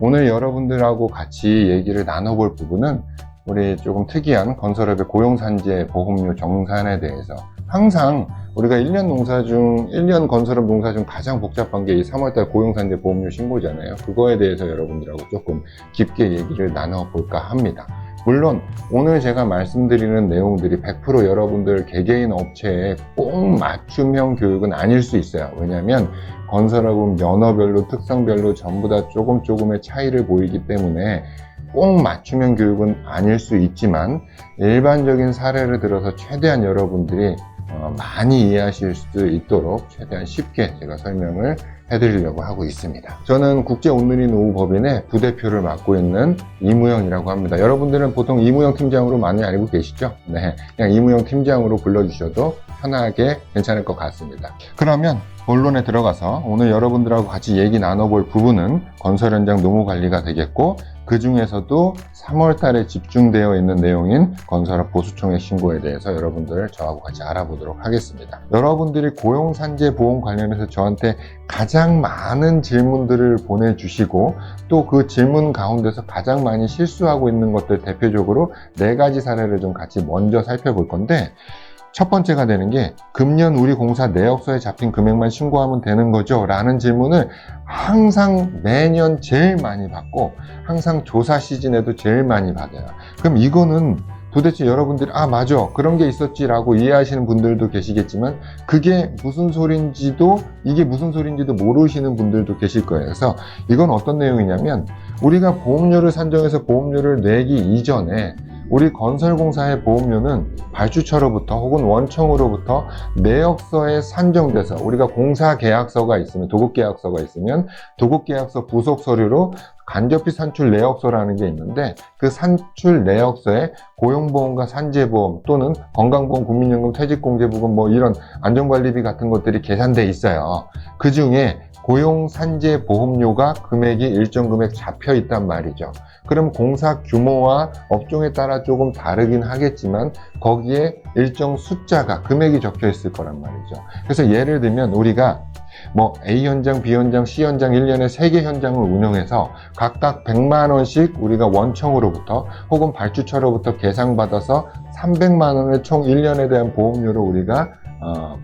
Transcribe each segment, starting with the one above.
오늘 여러분들하고 같이 얘기를 나눠볼 부분은 우리 조금 특이한 건설업의 고용산재 보험료 정산에 대해서. 항상 우리가 1년 건설업 농사 중 가장 복잡한 게 이 3월달 고용산재 보험료 신고잖아요. 그거에 대해서 여러분들하고 조금 깊게 얘기를 나눠볼까 합니다. 물론 오늘 제가 말씀드리는 내용들이 100% 여러분들 개개인 업체에 꼭 맞춤형 교육은 아닐 수 있어요. 왜냐하면 건설업은 면허별로 특성별로 전부 다 조금의 차이를 보이기 때문에 꼭 맞춤형 교육은 아닐 수 있지만 일반적인 사례를 들어서 최대한 여러분들이 많이 이해하실 수 있도록 최대한 쉽게 제가 설명을 해드리려고 하고 있습니다. 저는 국제온누리노후법인의 부대표를 맡고 있는 이무영이라고 합니다. 여러분들은 보통 이무영 팀장으로 많이 알고 계시죠? 네, 그냥 이무영 팀장으로 불러주셔도 편하게 괜찮을 것 같습니다. 그러면 본론에 들어가서 오늘 여러분들하고 같이 얘기 나눠볼 부분은 건설 현장 노무 관리가 되겠고, 그 중에서도 3월 달에 집중되어 있는 내용인 건설업 보수총액 신고에 대해서 여러분들 저하고 같이 알아보도록 하겠습니다. 여러분들이 고용산재 보험 관련해서 저한테 가장 많은 질문들을 보내주시고 또 그 질문 가운데서 가장 많이 실수하고 있는 것들 대표적으로 4가지 사례를 좀 같이 먼저 살펴볼 건데, 첫 번째가 되는 게 금년 우리 공사 내역서에 잡힌 금액만 신고하면 되는 거죠? 라는 질문을 항상 매년 제일 많이 받고 항상 조사 시즌에도 제일 많이 받아요. 그럼 이거는 도대체 여러분들이 맞아 그런 게 있었지 라고 이해하시는 분들도 계시겠지만 이게 무슨 소린지도 모르시는 분들도 계실 거예요. 그래서 이건 어떤 내용이냐면, 우리가 보험료를 산정해서 보험료를 내기 이전에 우리 건설공사의 보험료는 발주처로부터 혹은 원청으로부터 내역서에 산정돼서, 우리가 공사계약서가 있으면, 도급계약서가 있으면 도급계약서 부속 서류로 간접비 산출 내역서라는 게 있는데, 그 산출 내역서에 고용보험과 산재보험 또는 건강보험, 국민연금, 퇴직공제보험 이런 안전관리비 같은 것들이 계산돼 있어요. 그 중에 고용산재보험료가 금액이 일정 금액 잡혀 있단 말이죠. 그럼 공사 규모와 업종에 따라 조금 다르긴 하겠지만 거기에 일정 숫자가, 금액이 적혀 있을 거란 말이죠. 그래서 예를 들면 우리가 A 현장, B 현장, C 현장 1년에 3개 현장을 운영해서 각각 100만 원씩 우리가 원청으로부터 혹은 발주처로부터 계상받아서 300만 원을 총 1년에 대한 보험료를 우리가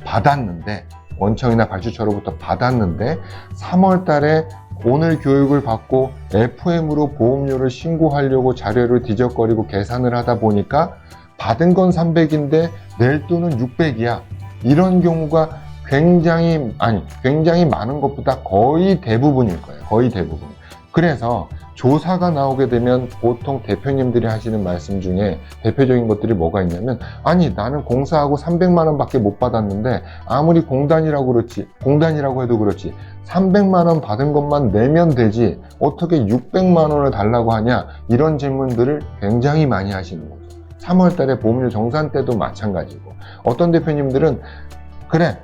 받았는데, 원청이나 발주처로부터 받았는데 3월 달에 오늘 교육을 받고 FM으로 보험료를 신고하려고 자료를 뒤적거리고 계산을 하다 보니까 받은 건 300인데 낼 돈은 600이야. 이런 경우가 굉장히 많은 것보다 거의 대부분일 거예요. 거의 대부분. 그래서 조사가 나오게 되면 보통 대표님들이 하시는 말씀 중에 대표적인 것들이 뭐가 있냐면, 나는 공사하고 300만 원밖에 못 받았는데 아무리 공단이라고 해도 그렇지 300만 원 받은 것만 내면 되지 어떻게 600만 원을 달라고 하냐, 이런 질문들을 굉장히 많이 하시는 거죠. 3월 달에 보험료 정산 때도 마찬가지고, 어떤 대표님들은 그래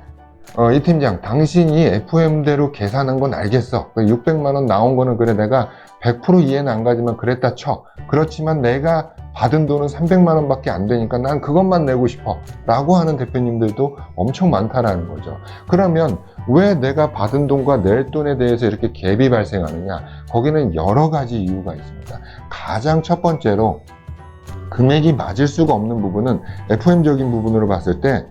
이 팀장, 당신이 FM대로 계산한 건 알겠어. 600만 원 나온 거는 그래 내가 100% 이해는 안 가지만 그랬다 쳐. 그렇지만 내가 받은 돈은 300만 원밖에 안 되니까 난 그것만 내고 싶어 라고 하는 대표님들도 엄청 많다라는 거죠. 그러면 왜 내가 받은 돈과 낼 돈에 대해서 이렇게 갭이 발생하느냐? 거기는 여러 가지 이유가 있습니다. 가장 첫 번째로 금액이 맞을 수가 없는 부분은 FM적인 부분으로 봤을 때,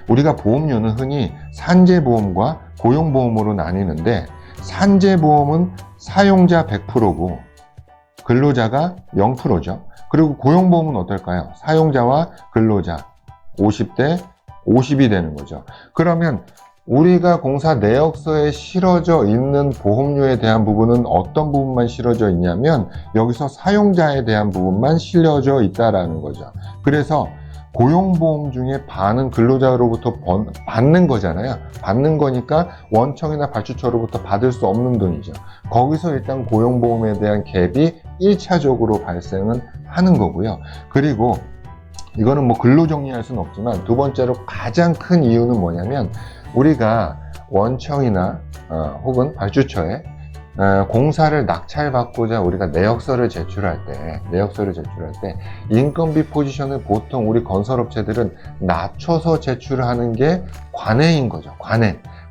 우리가 보험료는 흔히 산재보험과 고용보험으로 나뉘는데, 산재보험은 사용자 100%고 근로자가 0%죠. 그리고 고용보험은 어떨까요? 사용자와 근로자 50대 50이 되는 거죠. 그러면 우리가 공사 내역서에 실어져 있는 보험료에 대한 부분은 어떤 부분만 실어져 있냐면, 여기서 사용자에 대한 부분만 실려져 있다라는 거죠. 그래서 고용보험 중에 반은 근로자로부터 받는 거잖아요. 받는 거니까 원청이나 발주처로부터 받을 수 없는 돈이죠. 거기서 일단 고용보험에 대한 갭이 1차적으로 발생은 하는 거고요. 그리고 이거는 글로 정리할 수는 없지만, 두 번째로 가장 큰 이유는 뭐냐면, 우리가 원청이나 혹은 발주처에 공사를 낙찰받고자 우리가 내역서를 제출할 때 인건비 포지션을 보통 우리 건설업체들은 낮춰서 제출하는 게 관해인 거죠.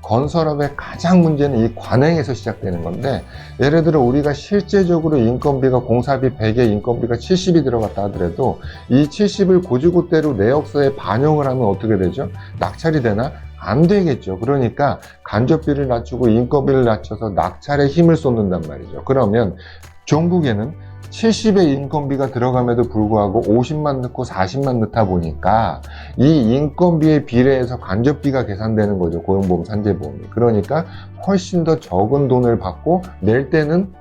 건설업의 가장 문제는 이 관행에서 시작되는 건데, 예를 들어 우리가 실제적으로 인건비가 공사비 100에 인건비가 70이 들어갔다 하더라도 이 70을 고지고대로 내역서에 반영을 하면 어떻게 되죠? 낙찰이 되나? 안 되겠죠. 그러니까 간접비를 낮추고 인건비를 낮춰서 낙찰에 힘을 쏟는단 말이죠. 그러면 종국에는 70의 인건비가 들어감에도 불구하고 50만 넣고 40만 넣다 보니까 이 인건비에 비례해서 간접비가 계산되는 거죠. 고용보험, 산재보험이. 그러니까 훨씬 더 적은 돈을 받고 낼 때는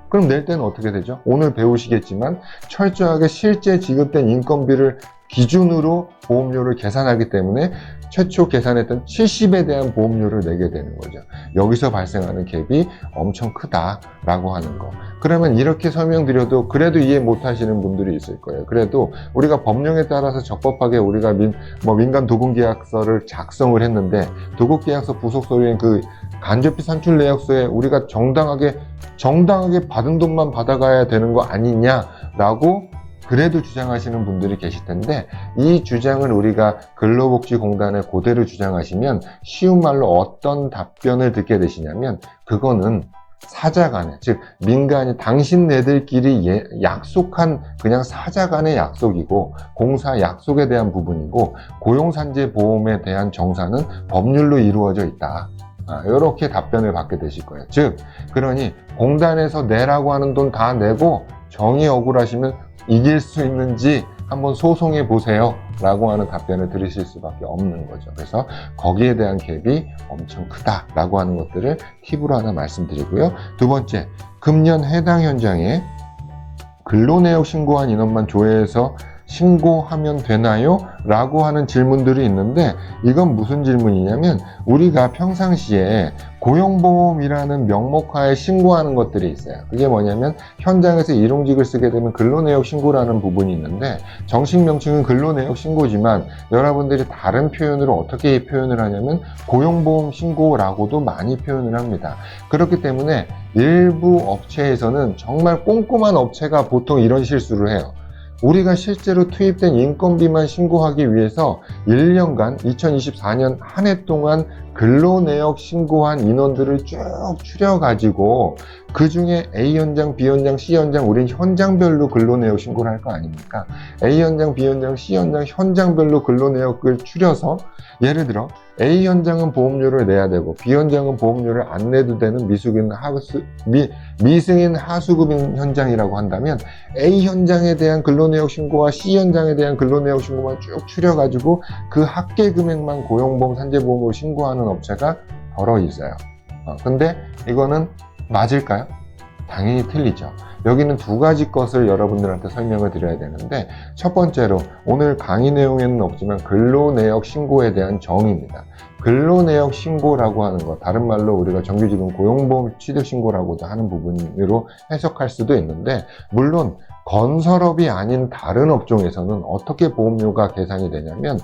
어떻게 되죠? 오늘 배우시겠지만 철저하게 실제 지급된 인건비를 기준으로 보험료를 계산하기 때문에 최초 계산했던 70에 대한 보험료를 내게 되는 거죠. 여기서 발생하는 갭이 엄청 크다라고 하는 거. 그러면 이렇게 설명드려도 그래도 이해 못 하시는 분들이 있을 거예요. 그래도 우리가 법령에 따라서 적법하게 우리가 민간 도급계약서를 작성을 했는데, 도급계약서 부속서류인 그 간접비 산출 내역서에 우리가 정당하게 받은 돈만 받아가야 되는 거 아니냐라고 그래도 주장하시는 분들이 계실 텐데, 이 주장을 우리가 근로복지공단에 그대로 주장하시면 쉬운 말로 어떤 답변을 듣게 되시냐면, 그거는 사자 간에, 즉 민간이 당신네들끼리 약속한 그냥 사자 간의 약속이고 공사 약속에 대한 부분이고 고용산재보험에 대한 정산은 법률로 이루어져 있다. 이렇게 답변을 받게 되실 거예요. 즉, 그러니 공단에서 내라고 하는 돈 다 내고 정의 억울하시면 이길 수 있는지 한번 소송해 보세요 라고 하는 답변을 들으실 수밖에 없는 거죠. 그래서 거기에 대한 갭이 엄청 크다 라고 하는 것들을 팁으로 하나 말씀드리고요. 두 번째, 금년 해당 현장에 근로내역 신고한 인원만 조회해서 신고하면 되나요? 라고 하는 질문들이 있는데, 이건 무슨 질문이냐면 우리가 평상시에 고용보험이라는 명목하에 신고하는 것들이 있어요. 그게 뭐냐면 현장에서 일용직을 쓰게 되면 근로내역 신고라는 부분이 있는데, 정식 명칭은 근로내역 신고지만 여러분들이 다른 표현으로 어떻게 표현을 하냐면 고용보험 신고라고도 많이 표현을 합니다. 그렇기 때문에 일부 업체에서는 정말 꼼꼼한 업체가 보통 이런 실수를 해요. 우리가 실제로 투입된 인건비만 신고하기 위해서 1년간 2024년 한 해 동안 근로내역 신고한 인원들을 쭉 추려가지고 그 중에 A 현장, B 현장, C 현장, 우린 현장별로 근로내역 신고를 할 거 아닙니까? A 현장, B 현장, C 현장, 현장별로 근로내역을 추려서 예를 들어 A 현장은 보험료를 내야 되고 B 현장은 보험료를 안 내도 되는 미승인 하수급인 현장이라고 한다면 A 현장에 대한 근로내역 신고와 C 현장에 대한 근로내역 신고만 쭉 추려가지고 그 합계 금액만 고용보험, 산재보험으로 신고하는 업체가 더러 있어요. 근데 이거는 맞을까요? 당연히 틀리죠. 여기는 두 가지 것을 여러분들한테 설명을 드려야 되는데, 첫 번째로 오늘 강의 내용에는 없지만 근로내역 신고에 대한 정의입니다. 근로내역 신고라고 하는 것, 다른 말로 우리가 정규직은 고용보험 취득신고라고도 하는 부분으로 해석할 수도 있는데, 물론 건설업이 아닌 다른 업종에서는 어떻게 보험료가 계산이 되냐면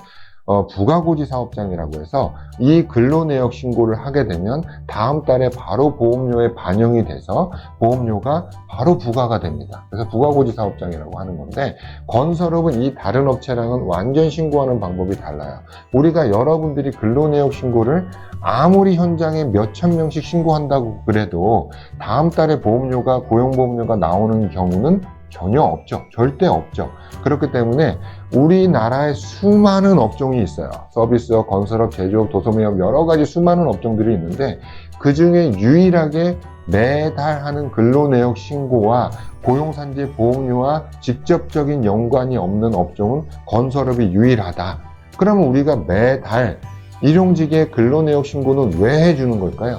부가고지 사업장이라고 해서 이 근로내역 신고를 하게 되면 다음 달에 바로 보험료에 반영이 돼서 보험료가 바로 부과가 됩니다. 그래서 부가고지 사업장이라고 하는 건데, 건설업은 이 다른 업체랑은 완전 신고하는 방법이 달라요. 우리가 여러분들이 근로내역 신고를 아무리 현장에 몇천 명씩 신고한다고 그래도 다음 달에 보험료가, 고용보험료가 나오는 경우는 전혀 없죠. 절대 없죠. 그렇기 때문에 우리나라에 수많은 업종이 있어요. 서비스업, 건설업, 제조업, 도소매업, 여러 가지 수많은 업종들이 있는데, 그 중에 유일하게 매달 하는 근로내역 신고와 고용산재 보험료와 직접적인 연관이 없는 업종은 건설업이 유일하다. 그러면 우리가 매달 일용직의 근로내역 신고는 왜 해주는 걸까요?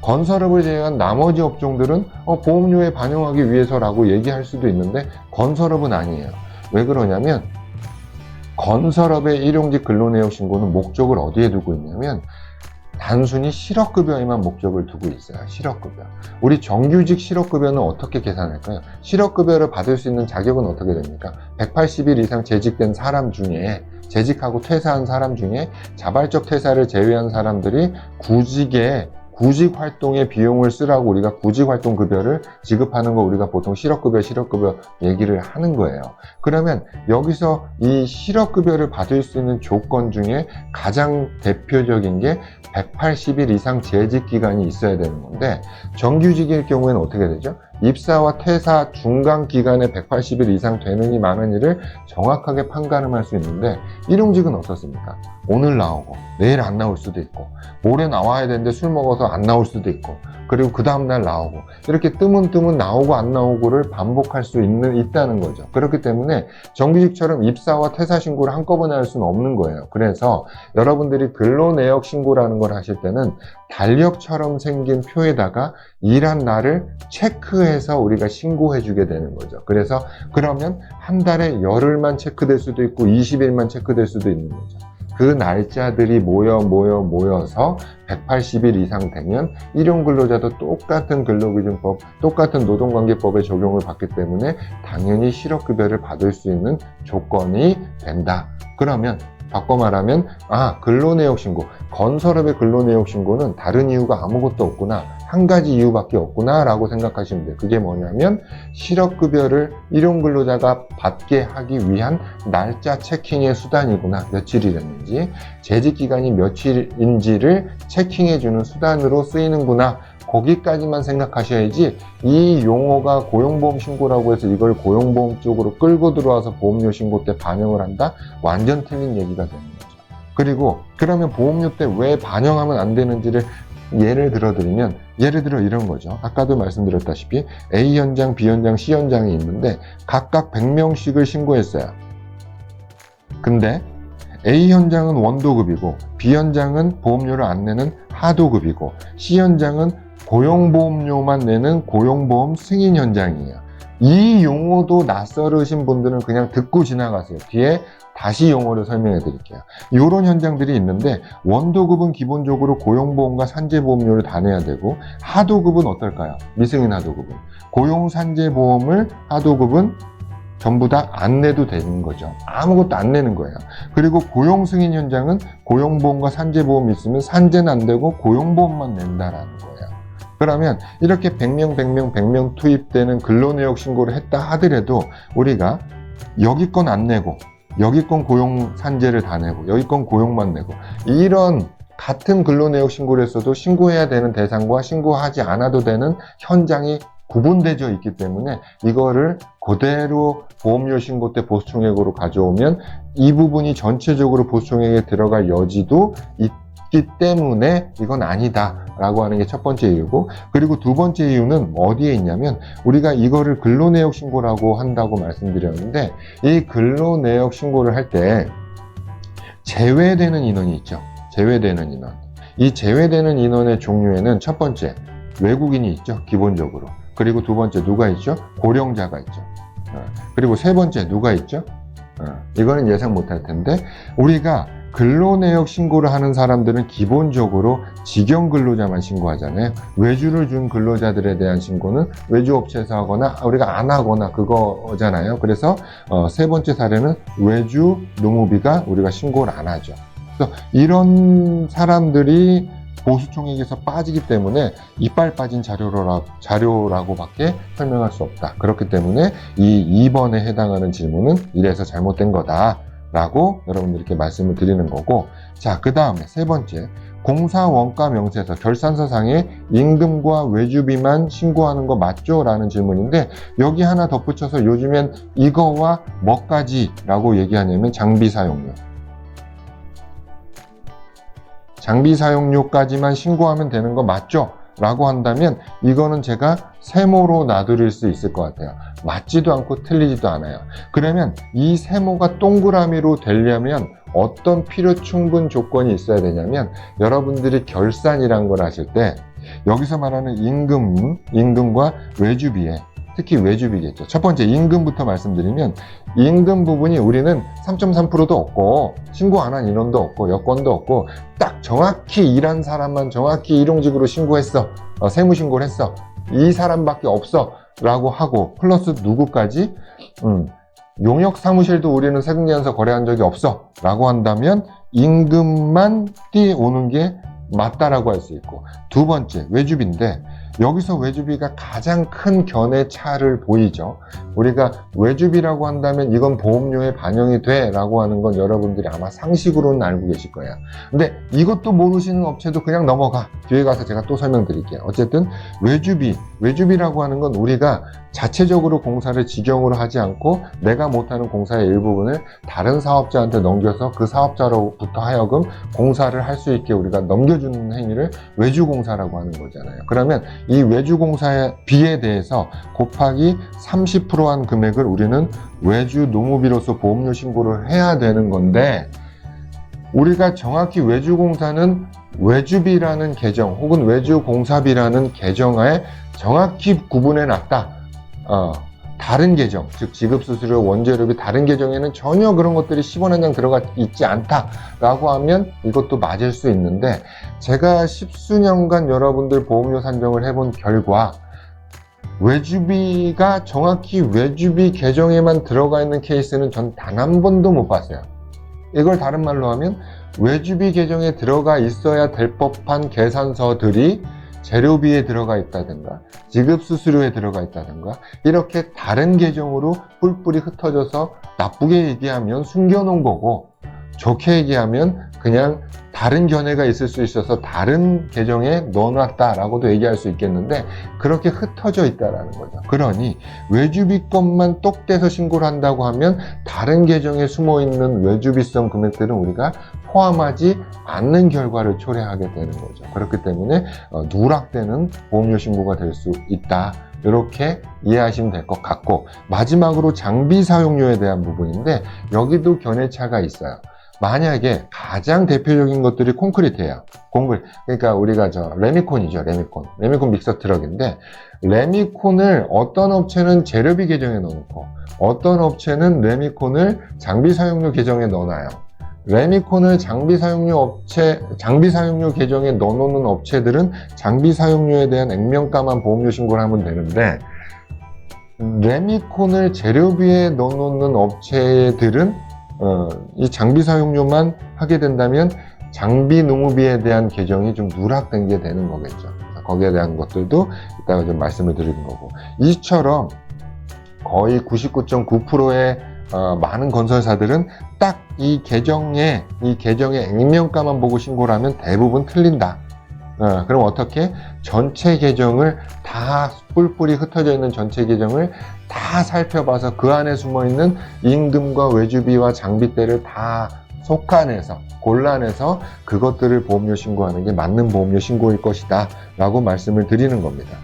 건설업을 제외한 나머지 업종들은 보험료에 반영하기 위해서라고 얘기할 수도 있는데, 건설업은 아니에요. 왜 그러냐면 건설업의 일용직 근로내역 신고는 목적을 어디에 두고 있냐면 단순히 실업급여에만 목적을 두고 있어요. 실업급여. 우리 정규직 실업급여는 어떻게 계산할까요? 실업급여를 받을 수 있는 자격은 어떻게 됩니까? 180일 이상 재직된 사람 중에, 재직하고 퇴사한 사람 중에 자발적 퇴사를 제외한 사람들이 구직 활동에 비용을 쓰라고 우리가 구직 활동 급여를 지급하는 거 우리가 보통 실업급여 얘기를 하는 거예요. 그러면 여기서 이 실업급여를 받을 수 있는 조건 중에 가장 대표적인 게 180일 이상 재직 기간이 있어야 되는 건데, 정규직일 경우에는 어떻게 되죠? 입사와 퇴사 중간 기간에 180일 이상 되느니 마느니를 정확하게 판가름할 수 있는데, 일용직은 어떻습니까? 오늘 나오고 내일 안 나올 수도 있고, 모레 나와야 되는데 술 먹어서 안 나올 수도 있고, 그리고 그 다음날 나오고, 이렇게 뜨문뜨문 나오고 안 나오고를 반복할 수 있다는 거죠. 그렇기 때문에 정규직처럼 입사와 퇴사 신고를 한꺼번에 할 수는 없는 거예요. 그래서 여러분들이 근로내역 신고라는 걸 하실 때는 달력처럼 생긴 표에다가 일한 날을 체크해서 우리가 신고해 주게 되는 거죠. 그래서 그러면 한 달에 열흘만 체크될 수도 있고 20일만 체크될 수도 있는 거죠. 그 날짜들이 모여서 180일 이상 되면 일용근로자도 똑같은 근로기준법, 똑같은 노동관계법의 적용을 받기 때문에 당연히 실업급여를 받을 수 있는 조건이 된다. 그러면 바꿔 말하면 근로내역 신고, 건설업의 근로내역 신고는 다른 이유가 아무것도 없구나, 한 가지 이유밖에 없구나 라고 생각하시면 돼요. 그게 뭐냐면 실업급여를 일용근로자가 받게 하기 위한 날짜 체킹의 수단이구나, 며칠이랬는지, 재직기간이 며칠인지를 체킹해주는 수단으로 쓰이는구나, 거기까지만 생각하셔야지 이 용어가 고용보험 신고라고 해서 이걸 고용보험 쪽으로 끌고 들어와서 보험료 신고 때 반영을 한다? 완전 틀린 얘기가 되는 거죠. 그리고 그러면 보험료 때 왜 반영하면 안 되는지를 예를 들어드리면, 예를 들어 이런 거죠. 아까도 말씀드렸다시피 A 현장, B 현장, C 현장이 있는데 각각 100명씩을 신고했어요. 근데 A 현장은 원도급이고 B 현장은 보험료를 안 내는 하도급이고 C 현장은 고용보험료만 내는 고용보험 승인 현장이에요. 이 용어도 낯설으신 분들은 그냥 듣고 지나가세요. 뒤에 다시 용어를 설명해 드릴게요. 이런 현장들이 있는데, 원도급은 기본적으로 고용보험과 산재보험료를 다 내야 되고, 하도급은 어떨까요? 미승인 하도급은 고용산재보험을 하도급은 전부 다 안 내도 되는 거죠. 아무것도 안 내는 거예요. 그리고 고용승인 현장은 고용보험과 산재보험이 있으면 산재는 안 되고 고용보험만 낸다라는 거예요. 그러면 이렇게 100명 투입되는 근로내역 신고를 했다 하더라도 우리가 여기 건 안 내고 여기 건 고용산재를 다 내고 여기 건 고용만 내고, 이런 같은 근로내역 신고를 했어도 신고해야 되는 대상과 신고하지 않아도 되는 현장이 구분되어 있기 때문에 이거를 그대로 보험료 신고 때 보수총액으로 가져오면 이 부분이 전체적으로 보수총액에 들어갈 여지도 있기 때문에 이건 아니다 라고 하는 게 첫 번째 이유고, 그리고 두 번째 이유는 어디에 있냐면, 우리가 이거를 근로내역 신고라고 한다고 말씀드렸는데, 이 근로내역 신고를 할 때 제외되는 인원이 있죠. 제외되는 인원. 이 제외되는 인원의 종류에는 첫 번째 외국인이 있죠, 기본적으로. 그리고 두 번째 누가 있죠? 고령자가 있죠. 그리고 세 번째 누가 있죠? 이거는 예상 못할 텐데, 우리가 근로내역 신고를 하는 사람들은 기본적으로 직영 근로자만 신고하잖아요. 외주를 준 근로자들에 대한 신고는 외주업체에서 하거나 우리가 안 하거나 그거잖아요. 그래서 세 번째 사례는 외주 노무비가 우리가 신고를 안 하죠. 그래서 이런 사람들이 보수총액에서 빠지기 때문에 이빨 빠진 자료라고밖에 설명할 수 없다. 그렇기 때문에 이 2번에 해당하는 질문은 이래서 잘못된 거다 라고 여러분들께 말씀을 드리는 거고, 자, 그 다음에 세 번째, 공사원가 명세서 결산서상에 임금과 외주비만 신고하는 거 맞죠? 라는 질문인데, 여기 하나 덧붙여서 요즘엔 이거와 뭐까지 라고 얘기하냐면 장비 사용료. 장비 사용료까지만 신고하면 되는 거 맞죠? 라고 한다면 이거는 제가 세모로 놔드릴 수 있을 것 같아요. 맞지도 않고 틀리지도 않아요. 그러면 이 세모가 동그라미로 되려면 어떤 필요 충분 조건이 있어야 되냐면, 여러분들이 결산이란 걸 하실 때 여기서 말하는 임금과 외주비에, 특히 외주비겠죠. 첫 번째 임금부터 말씀드리면, 임금 부분이 우리는 3.3%도 없고 신고 안 한 인원도 없고 여건도 없고 딱 정확히 일한 사람만 정확히 일용직으로 신고했어, 세무신고를 했어, 이 사람밖에 없어 라고 하고, 플러스 누구까지? 용역 사무실도 우리는 세금계산서 거래한 적이 없어 라고 한다면 임금만 띄오는 게 맞다라고 할 수 있고, 두 번째 외주비인데 여기서 외주비가 가장 큰 견해 차를 보이죠. 우리가 외주비라고 한다면 이건 보험료에 반영이 돼 라고 하는 건 여러분들이 아마 상식으로는 알고 계실 거예요. 근데 이것도 모르시는 업체도 그냥 넘어가. 뒤에 가서 제가 또 설명드릴게요. 어쨌든 외주비라고 하는 건 우리가 자체적으로 공사를 직영으로 하지 않고 내가 못하는 공사의 일부분을 다른 사업자한테 넘겨서 그 사업자로부터 하여금 공사를 할 수 있게 우리가 넘겨주는 행위를 외주공사라고 하는 거잖아요. 그러면 이 외주공사의 비에 대해서 곱하기 30%한 금액을 우리는 외주노무비로서 보험료 신고를 해야 되는 건데, 우리가 정확히 외주공사는 외주비라는 계정 혹은 외주공사비라는 계정하에 정확히 구분해 놨다. 다른 계정, 즉 지급수수료, 원재료비 다른 계정에는 전혀 그런 것들이 10원 한 장 들어가 있지 않다라고 하면 이것도 맞을 수 있는데, 제가 십수년간 여러분들 보험료 산정을 해본 결과 외주비가 정확히 외주비 계정에만 들어가 있는 케이스는 전 단 한 번도 못 봤어요. 이걸 다른 말로 하면 외주비 계정에 들어가 있어야 될 법한 계산서들이 재료비에 들어가 있다든가 지급수수료에 들어가 있다든가 이렇게 다른 계정으로 뿔뿔이 흩어져서 나쁘게 얘기하면 숨겨놓은 거고, 좋게 얘기하면 그냥 다른 견해가 있을 수 있어서 다른 계정에 넣어놨다라고도 얘기할 수 있겠는데, 그렇게 흩어져 있다라는 거죠. 그러니 외주비 것만 똑 떼서 신고를 한다고 하면 다른 계정에 숨어있는 외주비성 금액들은 우리가 포함하지 않는 결과를 초래하게 되는 거죠. 그렇기 때문에 누락되는 보험료 신고가 될 수 있다. 이렇게 이해하시면 될 것 같고, 마지막으로 장비 사용료에 대한 부분인데 여기도 견해차가 있어요. 만약에 가장 대표적인 것들이 콘크리트예요. 그러니까 우리가 레미콘이죠. 레미콘 믹서 트럭인데, 레미콘을 어떤 업체는 재료비 계정에 넣어놓고 어떤 업체는 레미콘을 장비 사용료 계정에 넣어놔요. 레미콘을 장비 사용료 계정에 넣어놓는 업체들은 장비 사용료에 대한 액면가만 보험료 신고를 하면 되는데, 레미콘을 재료비에 넣어놓는 업체들은 이 장비 사용료만 하게 된다면 장비 노무비에 대한 계정이 좀 누락된 게 되는 거겠죠. 거기에 대한 것들도 이따가 좀 말씀을 드리는 거고, 이처럼 거의 99.9%의 많은 건설사들은 딱 이 계정의 액면가만 보고 신고를 하면 대부분 틀린다. 그럼 어떻게? 전체 계정을 다 뿔뿔이 흩어져 있는 전체 계정을 다 살펴봐서 그 안에 숨어있는 임금과 외주비와 장비대를 다 속아내서 골라내서 그것들을 보험료 신고하는 게 맞는 보험료 신고일 것이다 라고 말씀을 드리는 겁니다.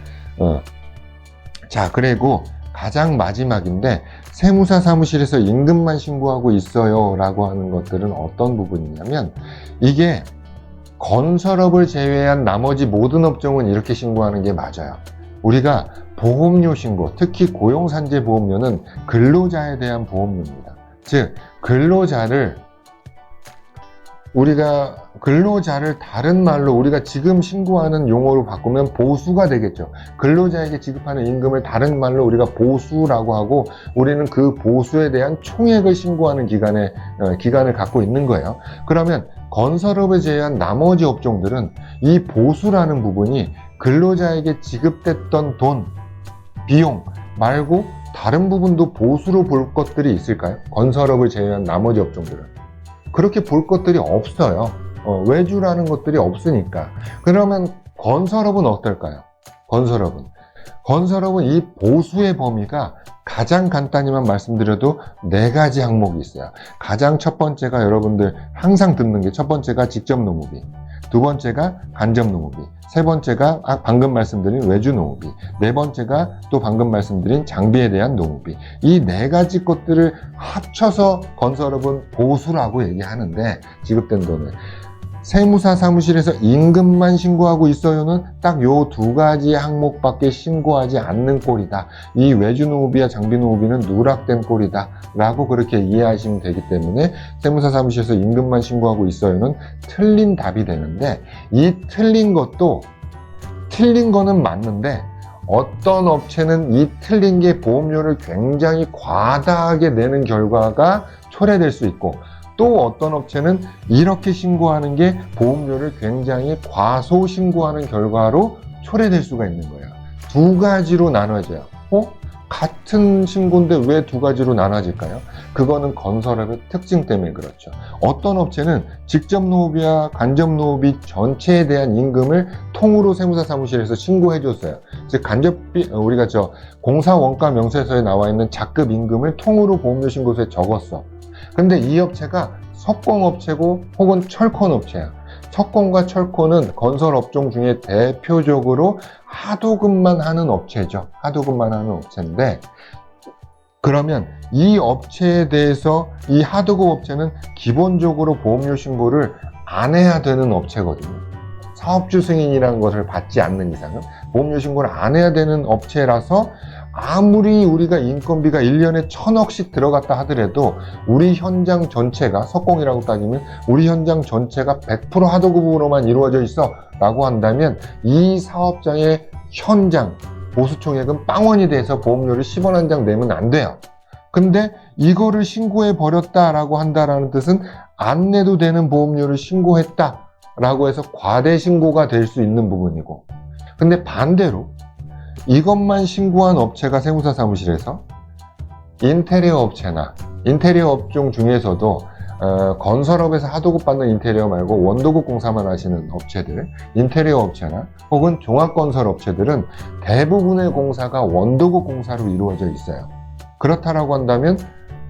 자, 그리고 가장 마지막인데, 세무사 사무실에서 임금만 신고하고 있어요 라고 하는 것들은 어떤 부분이냐면, 이게 건설업을 제외한 나머지 모든 업종은 이렇게 신고하는 게 맞아요. 우리가 보험료 신고, 특히 고용산재 보험료는 근로자에 대한 보험료입니다. 즉, 근로자를 다른 말로 우리가 지금 신고하는 용어로 바꾸면 보수가 되겠죠. 근로자에게 지급하는 임금을 다른 말로 우리가 보수라고 하고, 우리는 그 보수에 대한 총액을 신고하는 기간을 갖고 있는 거예요. 그러면 건설업을 제외한 나머지 업종들은 이 보수라는 부분이 근로자에게 지급됐던 돈, 비용 말고 다른 부분도 보수로 볼 것들이 있을까요? 건설업을 제외한 나머지 업종들은 그렇게 볼 것들이 없어요. 외주라는 것들이 없으니까. 그러면 건설업은 어떨까요? 건설업은 이 보수의 범위가 가장 간단히만 말씀드려도 4가지 항목이 있어요. 가장 첫 번째가 여러분들 항상 듣는 게, 첫 번째가 직접 노무비, 두 번째가 간접 노무비, 세 번째가 방금 말씀드린 외주 노무비, 네 번째가 또 방금 말씀드린 장비에 대한 노무비. 이 4가지 것들을 합쳐서 건설업은 보수라고 얘기하는데, 지급된 돈을 세무사 사무실에서 임금만 신고하고 있어요는 딱 요 2가지 항목밖에 신고하지 않는 꼴이다. 이 외주노무비와 장비노무비는 누락된 꼴이다 라고 그렇게 이해하시면 되기 때문에 세무사 사무실에서 임금만 신고하고 있어요는 틀린 답이 되는데, 이 틀린 거는 맞는데 어떤 업체는 이 틀린 게 보험료를 굉장히 과다하게 내는 결과가 초래될 수 있고, 또 어떤 업체는 이렇게 신고하는 게 보험료를 굉장히 과소 신고하는 결과로 초래될 수가 있는 거예요. 두 가지로 나눠져요. 같은 신고인데 왜 두 가지로 나눠질까요? 그거는 건설업의 특징 때문에 그렇죠. 어떤 업체는 직접 노후비와 간접 노후비 전체에 대한 임금을 통으로 세무사 사무실에서 신고해 줬어요. 즉 간접비, 우리가 공사 원가 명세서에 나와 있는 작급 임금을 통으로 보험료 신고서에 적었어. 근데 이 업체가 석공업체고 혹은 철콘업체야. 석공과 철콘은 건설업종 중에 대표적으로 하도급만 하는 업체죠. 하도급만 하는 업체인데, 그러면 이 업체에 대해서 이 하도급 업체는 기본적으로 보험료 신고를 안 해야 되는 업체거든요. 사업주 승인이라는 것을 받지 않는 이상은 보험료 신고를 안 해야 되는 업체라서 아무리 우리가 인건비가 1년에 1,000억씩 들어갔다 하더라도 우리 현장 전체가, 석공이라고 따지면 우리 현장 전체가 100% 하도급으로만 이루어져 있어 라고 한다면 이 사업장의 현장 보수총액은 빵원이 돼서 보험료를 10원 한 장 내면 안 돼요. 근데 이거를 신고해 버렸다라고 한다라는 뜻은 안 내도 되는 보험료를 신고했다 라고 해서 과대 신고가 될 수 있는 부분이고, 근데 반대로 이것만 신고한 업체가 세무사 사무실에서 인테리어 업체나 인테리어 업종 중에서도 건설업에서 하도급 받는 인테리어 말고 원도급 공사만 하시는 업체들, 인테리어 업체나 혹은 종합건설 업체들은 대부분의 공사가 원도급 공사로 이루어져 있어요. 그렇다라고 한다면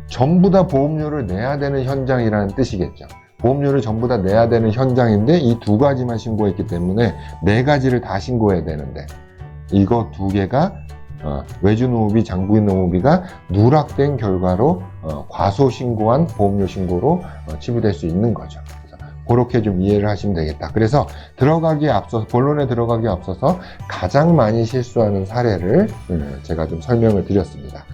전부 다 보험료를 내야 되는 현장이라는 뜻이겠죠. 보험료를 전부 다 내야 되는 현장인데 이 두 가지만 신고했기 때문에 네 가지를 다 신고해야 되는데, 이거 두 개가 외주노후비, 장부인노후비가 누락된 결과로 과소 신고한 보험료 신고로 치부될 수 있는 거죠. 그래서 그렇게 좀 이해를 하시면 되겠다. 그래서 들어가기에 앞서서, 본론에 들어가기에 앞서서 가장 많이 실수하는 사례를 제가 좀 설명을 드렸습니다.